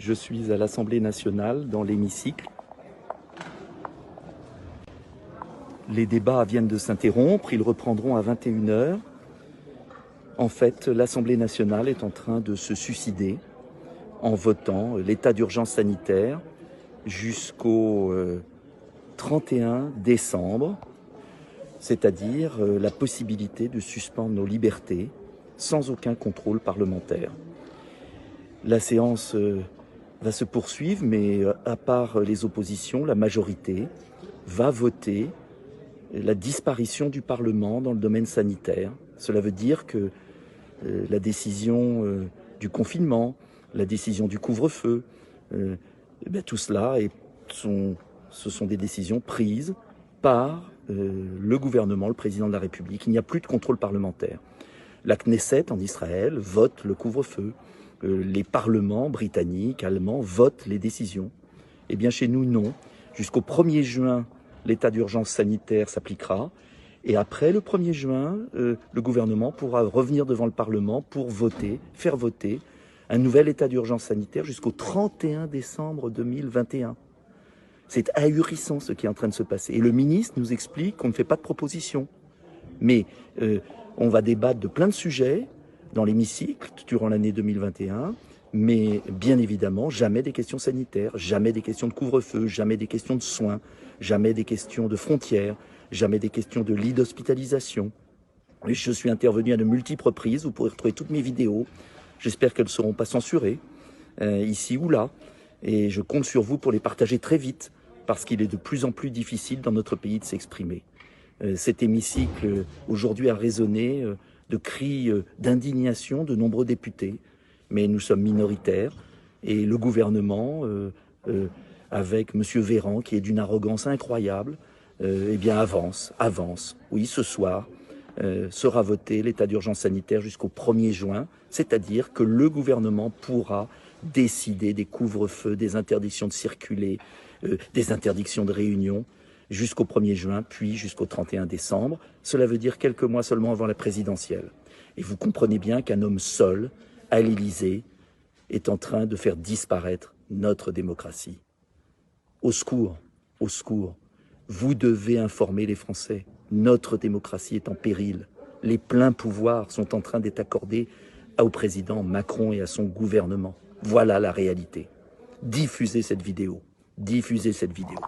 Je suis à l'Assemblée nationale, dans l'hémicycle. Les débats viennent de s'interrompre, ils reprendront à 21 h. En fait, l'Assemblée nationale est en train de se suicider en votant l'état d'urgence sanitaire jusqu'au 31 décembre, c'est-à-dire la possibilité de suspendre nos libertés sans aucun contrôle parlementaire. La séance va se poursuivre, mais à part les oppositions, la majorité va voter la disparition du Parlement dans le domaine sanitaire. Cela veut dire que la décision du confinement, la décision du couvre-feu, tout cela ce sont des décisions prises par le gouvernement, le président de la République. Il n'y a plus de contrôle parlementaire. La Knesset en Israël vote le couvre-feu. Les parlements britanniques, allemands votent les décisions. Eh bien chez nous, non. Jusqu'au 1er juin, l'état d'urgence sanitaire s'appliquera. Et après le 1er juin, le gouvernement pourra revenir devant le Parlement pour voter, faire voter un nouvel état d'urgence sanitaire jusqu'au 31 décembre 2021. C'est ahurissant ce qui est en train de se passer. Et le ministre nous explique qu'on ne fait pas de propositions. Mais on va débattre de plein de sujets dans l'hémicycle durant l'année 2021, mais bien évidemment, jamais des questions sanitaires, jamais des questions de couvre-feu, jamais des questions de soins, jamais des questions de frontières, jamais des questions de lits d'hospitalisation. Je suis intervenu à de multiples reprises, vous pourrez retrouver toutes mes vidéos. J'espère qu'elles ne seront pas censurées, ici ou là. Et je compte sur vous pour les partager très vite, parce qu'il est de plus en plus difficile dans notre pays de s'exprimer. Cet hémicycle, aujourd'hui, a résonné de cris d'indignation de nombreux députés. Mais nous sommes minoritaires, et le gouvernement, avec M. Véran, qui est d'une arrogance incroyable, eh bien avance. Oui, ce soir sera voté l'état d'urgence sanitaire jusqu'au 1er juin, c'est-à-dire que le gouvernement pourra décider des couvre-feux, des interdictions de circuler, des interdictions de réunion jusqu'au 1er juin, puis jusqu'au 31 décembre. Cela veut dire quelques mois seulement avant la présidentielle. Et vous comprenez bien qu'un homme seul, à l'Élysée, est en train de faire disparaître notre démocratie. Au secours, au secours. Vous devez informer les Français. Notre démocratie est en péril. Les pleins pouvoirs sont en train d'être accordés au président Macron et à son gouvernement. Voilà la réalité. Diffusez cette vidéo. Diffusez cette vidéo.